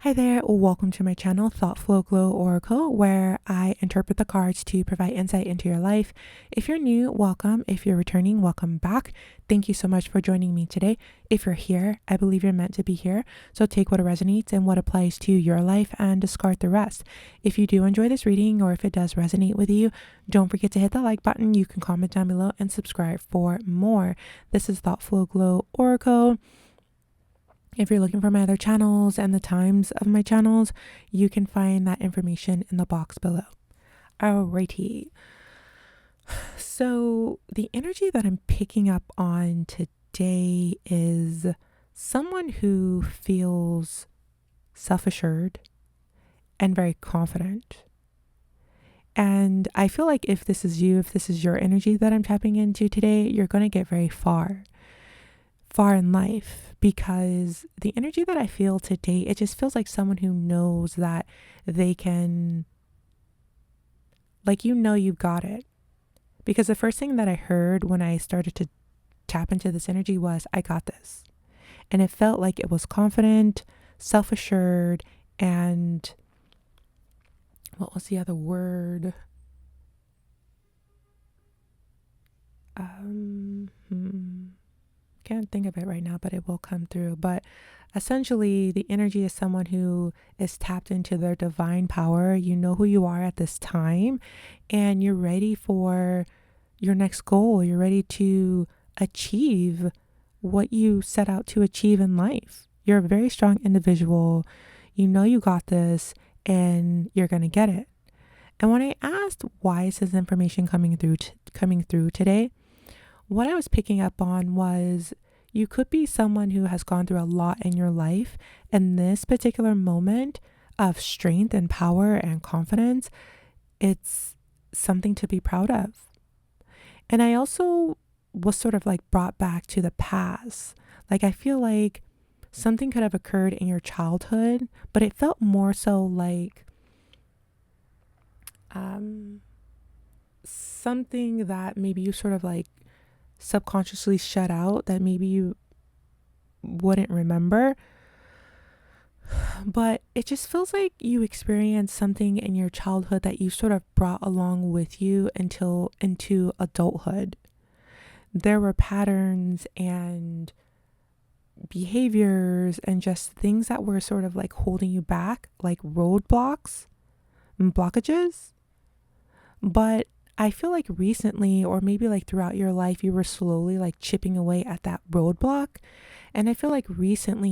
Hi there, welcome to my channel, Thought Flow Glow Oracle, where I interpret the cards to provide insight into your life. If you're new, welcome. If you're returning, welcome back. Thank you so much for joining me today. If you're here, I believe you're meant to be here. So take what resonates and what applies to your life and discard the rest. If you do enjoy this reading or if it does resonate with you, don't forget to hit the like button. You can comment down below and subscribe for more. This is Thought Flow Glow Oracle. If you're looking for my other channels and the times of my channels, you can find that information in the box below. Alrighty. So the energy that I'm picking up on today is someone who feels self-assured and very confident. And I feel like if this is you, if this is your energy that I'm tapping into today, you're going to get very far in life, because the energy that I feel today, it just feels like someone who knows that they can, like, you've got it. Because the first thing that I heard when I started to tap into this energy was, I got this. And it felt like it was confident, self-assured, and what was the other word? Can't think of it right now, but it will come through. But essentially, the energy is someone who is tapped into their divine power. You know who you are at this time, and you're ready for your next goal. You're ready to achieve what you set out to achieve in life. You're a very strong individual. You know you got this, and you're going to get it. And when I asked why is this information coming through today, what I was picking up on was you could be someone who has gone through a lot in your life, and this particular moment of strength and power and confidence, it's something to be proud of. And I also was sort of like brought back to the past. Like, I feel like something could have occurred in your childhood, but it felt more so like something that maybe you sort of like subconsciously shut out, that maybe you wouldn't remember, but it just feels like you experienced something in your childhood that you sort of brought along with you into adulthood. There were patterns and behaviors and just things that were sort of like holding you back, like roadblocks and blockages. But I feel like recently, or maybe like throughout your life, you were slowly like chipping away at that roadblock. And I feel like recently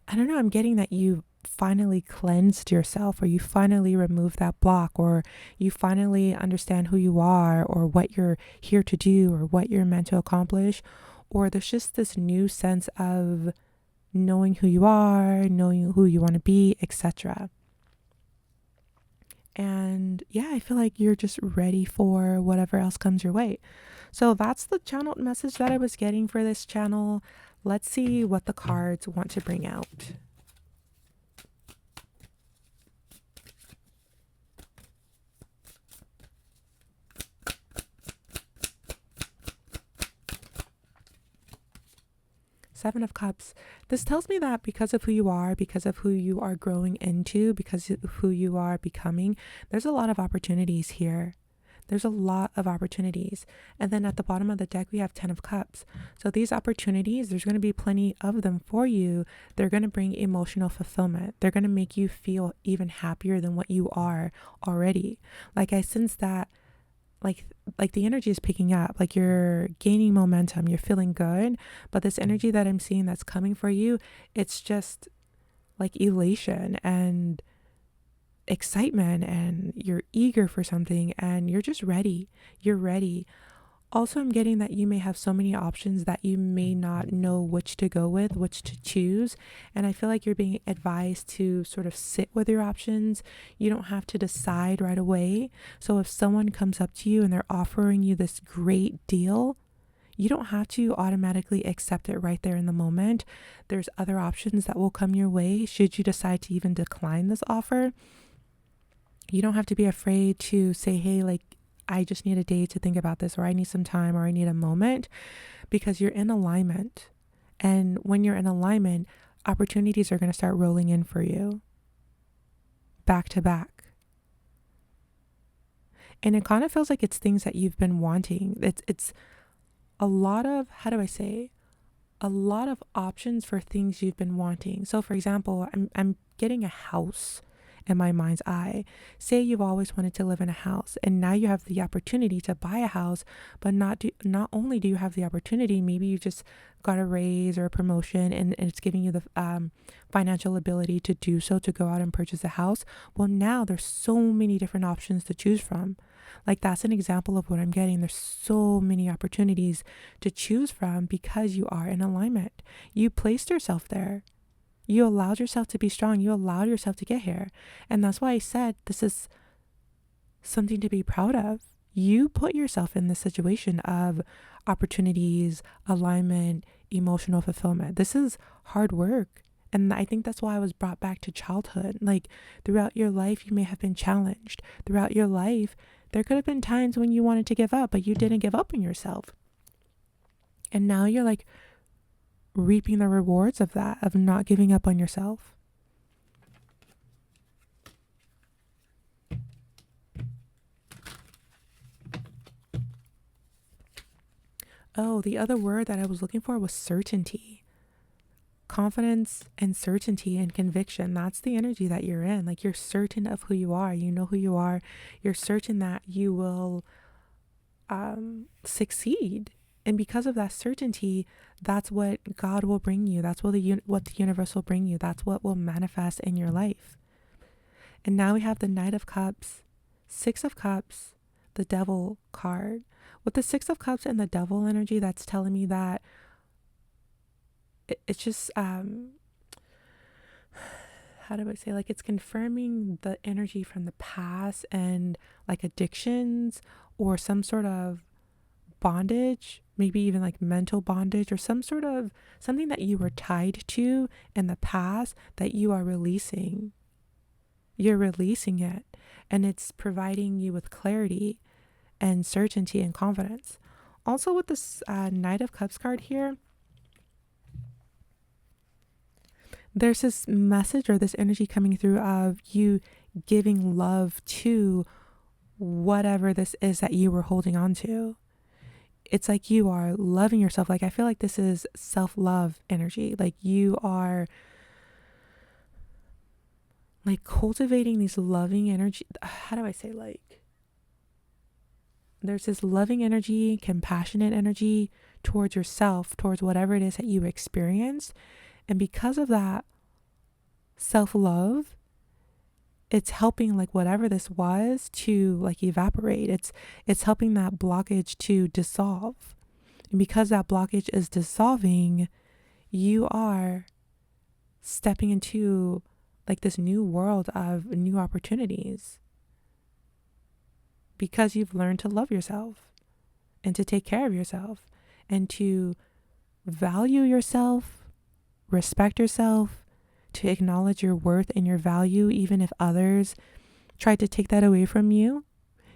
I don't know, I'm getting that you finally cleansed yourself, or you finally removed that block, or you finally understand who you are, or what you're here to do, or what you're meant to accomplish. Or there's just this new sense of knowing who you are, knowing who you want to be, etc. And yeah, I feel like you're just ready for whatever else comes your way. So that's the channeled message that I was getting for this channel. Let's see what the cards want to bring out. Seven of Cups. This tells me that because of who you are, because of who you are growing into, because of who you are becoming, there's a lot of opportunities here. There's a lot of opportunities. And then at the bottom of the deck, we have 10 of Cups. So these opportunities, there's going to be plenty of them for you. They're going to bring emotional fulfillment. They're going to make you feel even happier than what you are already. Like, I sense that like the energy is picking up, like you're gaining momentum, you're feeling good. But this energy that I'm seeing that's coming for you, it's just like elation and excitement, and you're eager for something, and you're just ready. You're ready. Also, I'm getting that you may have so many options that you may not know which to go with, which to choose. And I feel like you're being advised to sort of sit with your options. You don't have to decide right away. So if someone comes up to you and they're offering you this great deal, you don't have to automatically accept it right there in the moment. There's other options that will come your way should you decide to even decline this offer. You don't have to be afraid to say, hey, like, I just need a day to think about this, or I need some time, or I need a moment, because you're in alignment. And when you're in alignment, opportunities are going to start rolling in for you back to back. And it kind of feels like it's things that you've been wanting. It's a lot of, how do I say, a lot of options for things you've been wanting. So for example, I'm getting a house in my mind's eye. Say you've always wanted to live in a house and now you have the opportunity to buy a house, but not only do you have the opportunity, maybe you just got a raise or a promotion and it's giving you the financial ability to do so, to go out and purchase a house. Well, now there's so many different options to choose from. Like that's an example of what I'm getting. There's so many opportunities to choose from because you are in alignment. You placed yourself there. You allowed yourself to be strong. You allowed yourself to get here. And that's why I said this is something to be proud of. You put yourself in this situation of opportunities, alignment, emotional fulfillment. This is hard work. And I think that's why I was brought back to childhood. Like throughout your life, you may have been challenged. Throughout your life, there could have been times when you wanted to give up, but you didn't give up on yourself. And now you're like reaping the rewards of that, of not giving up on yourself. Oh, the other word that I was looking for was certainty. Confidence and certainty and conviction. That's the energy that you're in. Like you're certain of who you are. You know who you are. You're certain that you will succeed. And because of that certainty, that's what God will bring you. That's what the universe will bring you. That's what will manifest in your life. And now we have the Knight of Cups, Six of Cups, the Devil card. With the Six of Cups and the Devil energy, that's telling me that it's just, how do I say, like it's confirming the energy from the past and like addictions or some sort of bondage, maybe even like mental bondage or some sort of something that you were tied to in the past that you are releasing. You're releasing it, and it's providing you with clarity and certainty and confidence. Also with this Knight of Cups card here, there's this message or this energy coming through of you giving love to whatever this is that you were holding on to. It's like you are loving yourself. Like I feel like this is self-love energy. Like you are like cultivating these loving energy. How do I say, like there's this loving energy, compassionate energy towards yourself, towards whatever it is that you experienced. And because of that self-love, it's helping like whatever this was to like evaporate. It's helping that blockage to dissolve. And because that blockage is dissolving, you are stepping into like this new world of new opportunities. Because you've learned to love yourself and to take care of yourself and to value yourself, respect yourself, to acknowledge your worth and your value, even if others tried to take that away from you.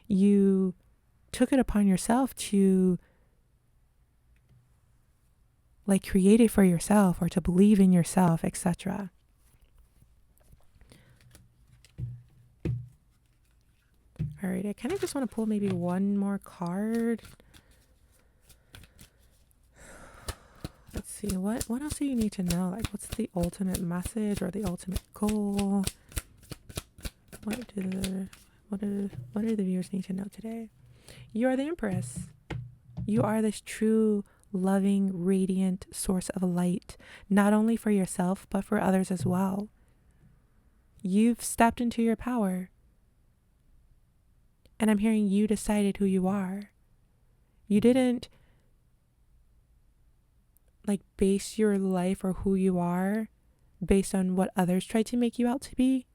You took it upon yourself to like create it for yourself or to believe in yourself, etc. All right, I kind of just want to pull maybe one more card. Let's see, what else do you need to know? Like, what's the ultimate message or the ultimate goal? What do the viewers need to know today? You are the Empress. You are this true, loving, radiant source of light, not only for yourself, but for others as well. You've stepped into your power. And I'm hearing you decided who you are. You didn't like base your life or who you are based on what others tried to make you out to be.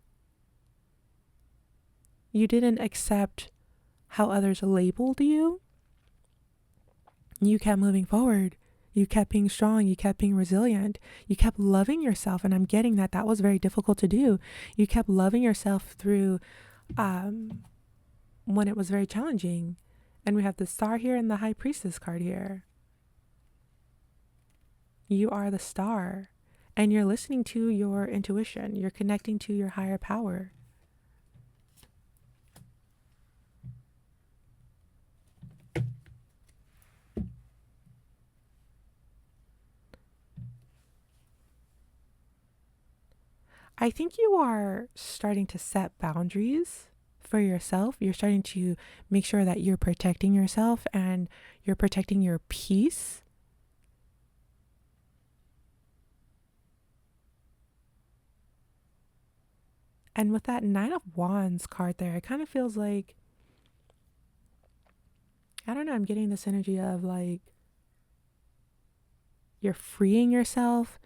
You didn't accept how others labeled you. You kept moving forward. You kept being strong. You kept being resilient. You kept loving yourself. And I'm getting that was very difficult to do. You kept loving yourself through when it was very challenging. And we have the Star here and the High Priestess card here. You are the star. and you're listening to your intuition. You're connecting to your higher power. I think you are starting to set boundaries for yourself. You're starting to make sure that you're protecting yourself and you're protecting your peace. And with that Nine of Wands card there, it kind of feels like, I don't know, I'm getting this energy of like you're freeing yourself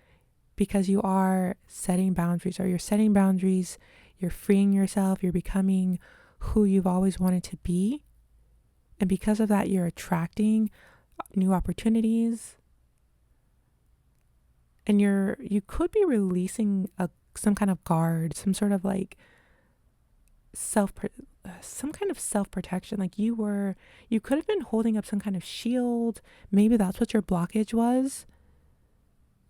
because you are setting boundaries, or you're setting boundaries, you're freeing yourself, you're becoming who you've always wanted to be. And because of that, you're attracting new opportunities. And you could be releasing some kind of guard, some sort of like some kind of self-protection. Like you could have been holding up some kind of shield. Maybe that's what your blockage was.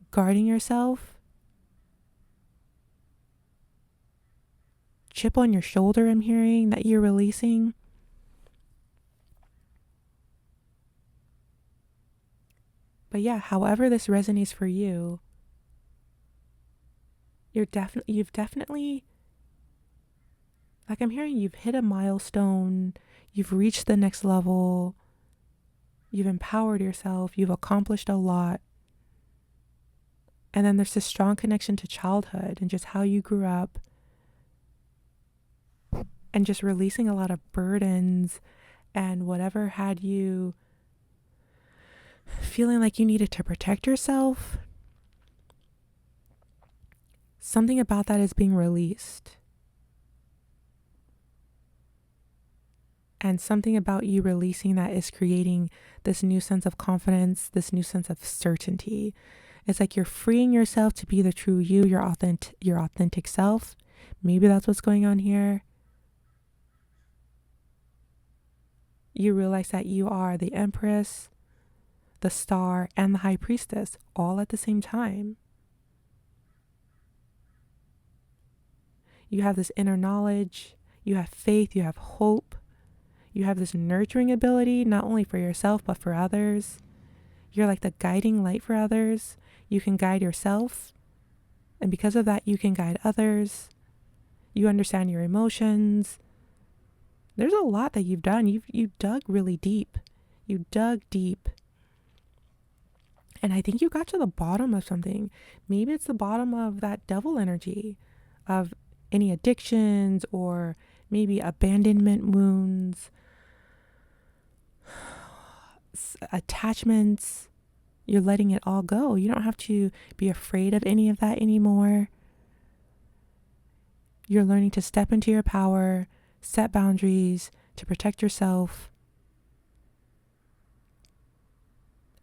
Guarding yourself. Chip on your shoulder, I'm hearing that you're releasing. But yeah, however this resonates for you, you've definitely, like I'm hearing, you've hit a milestone, you've reached the next level, you've empowered yourself, you've accomplished a lot. And then there's this strong connection to childhood and just how you grew up, and just releasing a lot of burdens and whatever had you feeling like you needed to protect yourself. Something about that is being released. And something about you releasing that is creating this new sense of confidence, this new sense of certainty. It's like you're freeing yourself to be the true you, your authentic self. Maybe that's what's going on here. You realize that you are the Empress, the Star, and the High Priestess all at the same time. You have this inner knowledge, you have faith, you have hope, you have this nurturing ability, not only for yourself, but for others. You're like the guiding light for others. You can guide yourself, and because of that, you can guide others. You understand your emotions. There's a lot that you've done. You dug really deep. You dug deep. And I think you got to the bottom of something. Maybe it's the bottom of that devil energy of any addictions, or maybe abandonment wounds, attachments. You're letting it all go. You don't have to be afraid of any of that anymore. You're learning to step into your power, set boundaries to protect yourself.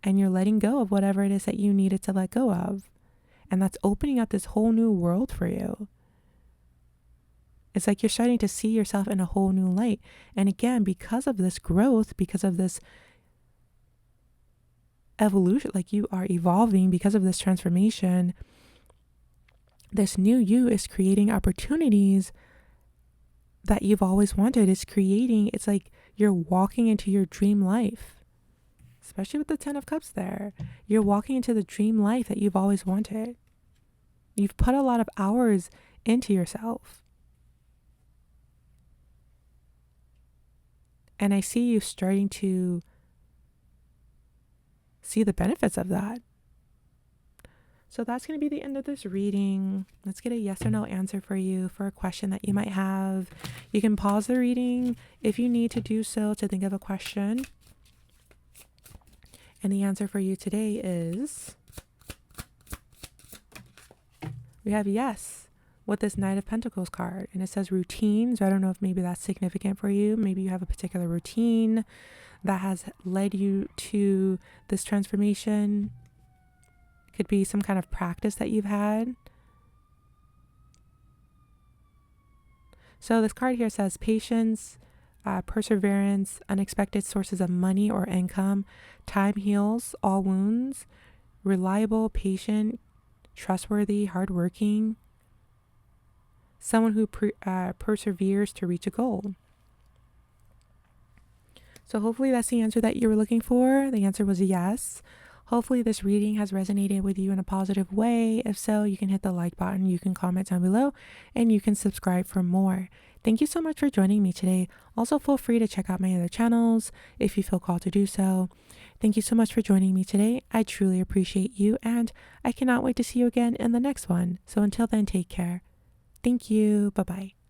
And you're letting go of whatever it is that you needed to let go of. And that's opening up this whole new world for you. It's like you're starting to see yourself in a whole new light. And again, because of this growth, because of this evolution, like you are evolving because of this transformation, this new you is creating opportunities that you've always wanted. It's like you're walking into your dream life, especially with the 10 of Cups there. You're walking into the dream life that you've always wanted. You've put a lot of hours into yourself. And I see you starting to see the benefits of that. So that's going to be the end of this reading. Let's get a yes or no answer for you for a question that you might have. You can pause the reading if you need to do so to think of a question. And the answer for you today is, we have yes with this Knight of Pentacles card. And it says routine. So I don't know if maybe that's significant for you. Maybe you have a particular routine that has led you to this transformation. Could be some kind of practice that you've had. So this card here says patience, perseverance, unexpected sources of money or income, time heals all wounds, reliable, patient, trustworthy, hardworking, someone who perseveres to reach a goal. So hopefully that's the answer that you were looking for. The answer was yes. Hopefully this reading has resonated with you in a positive way. If so, you can hit the like button, you can comment down below, and you can subscribe for more. Thank you so much for joining me today. Also, feel free to check out my other channels if you feel called to do so. Thank you so much for joining me today. I truly appreciate you, and I cannot wait to see you again in the next one. So until then, take care. Thank you. Bye-bye.